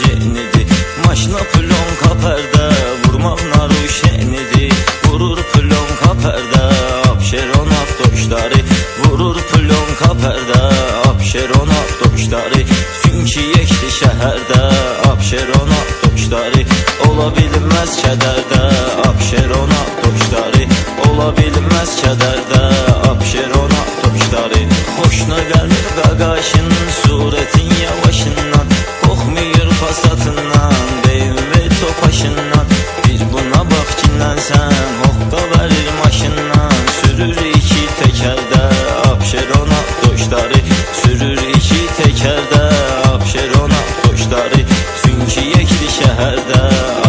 yenidir. Maşına plonka pərdə, vurmaq naruşenidir. Vurur plonka pərdə, Abşeron avtoşları. Vurur plonka pərdə, Abşeron avtoşları. Çünki yekdi şəhərdə, Abşeron avtoşları. Ola bilməz kədərdə, Abşeron avtoşları. Ola bilməz kədərdə, Abşeron avtoşları. Xoşuna gəlmir qaqaşının, surətin yavaşından. Qoxmayır fasatından, BMW topaşından. Bir buna bax kinlənsən, hoqqa verir maşından. Sürür iki təkərdə, Abşeron avtoşları. Sürür iki təkərdə, Abşeron avtoşları. Çünki yekdi şəhərdə,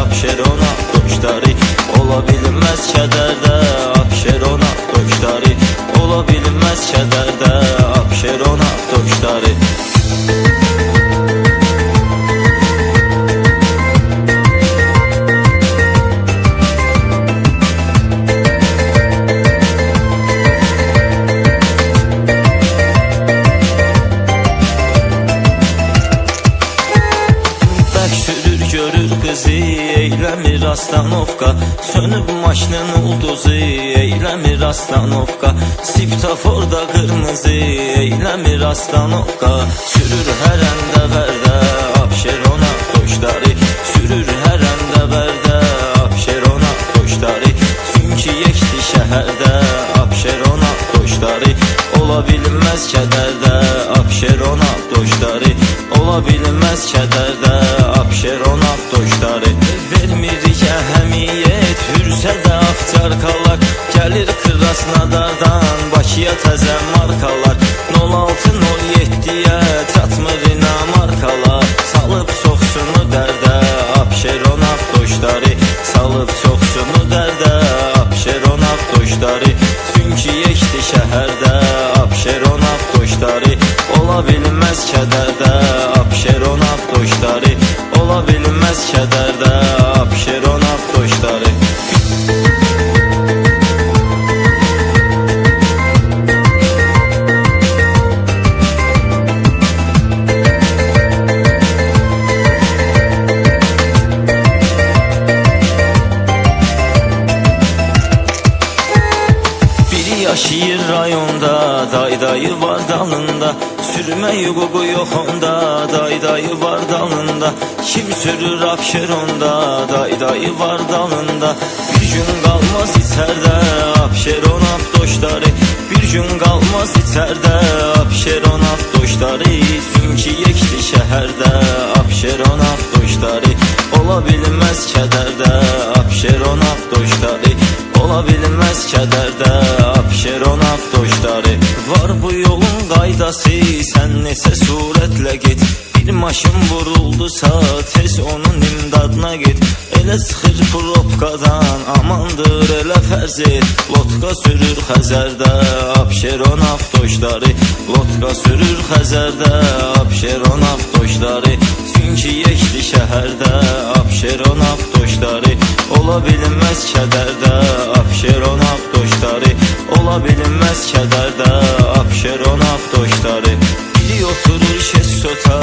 Abşeron avtoşları. Ola bilməz kədərdə, Abşeron avtoşları. Ola bilməz kədərdə, Abşeron avtoşları. Görür kızı, eyləmir astanovka. Sönüb maşının ulduzu, eyləmir astanovka. Svetoforda qırmızı, eyləmir astanovka. Sürür hər əndə vərdə, Abşeron avtoşları. Sürür hər əndə vərdə, Abşeron avtoşları. Çünki yekdi şəhərdə, Abşeron avtoşları. Ola bilməz kədərdə, Abşeron avtoşları. Ola bilməz kədərdə, Abşeron avtoşları. Vermirik əhəmiyyət, hürsə də avçarkalar. Gəlir Krasnodardan, Bakıya təzə markalar. 06-07-yə çatmır inamarkalar. Salıb çoxsunu dərdə, Abşeron avtoşları. Salıb çoxsunu dərdə, Abşeron avtoşları. Çünki yekdi şəhərdə, Abşeron avtoşları. Ola bilməz kədərdə, Abşeron avtoşları. Ola bilməz kədərdə, Abşeron avtoşları. Yaşayır rayonda, daydayı var dalında. Sürmə hüququ yox onda, daydayı var dalında. Kim sürür Abşeronda, daydayı var dalında. Bir gün qalmaz içərdə, Abşeron avtoşları. Bir gün qalmaz içərdə, Abşeron avtoşları. Çünki yekdi şəhərdə, Abşeron avtoşları. Ola bilməz kədərdə, Abşeron avtoşları. Ola bilməz kədərdə, Abşeron avtoşları. Var bu yolun qaydası, sən neçə surətlə get. Bir maşın vuruldusa, tez onun imdadına get. Elə çıxır probkadan, amandır elə fərz et. Lotka sürür Xəzərdə, Abşeron avtoşları. Lotka sürür Xəzərdə, Abşeron avtoşları. Çünki yekdi şəhərdə, Abşeron avtoşları. Ola bilməz kədərdə, Abşeron avtoşları. Ola bilməz kədərdə, Abşeron avtoşları. Biri oturur Şessota,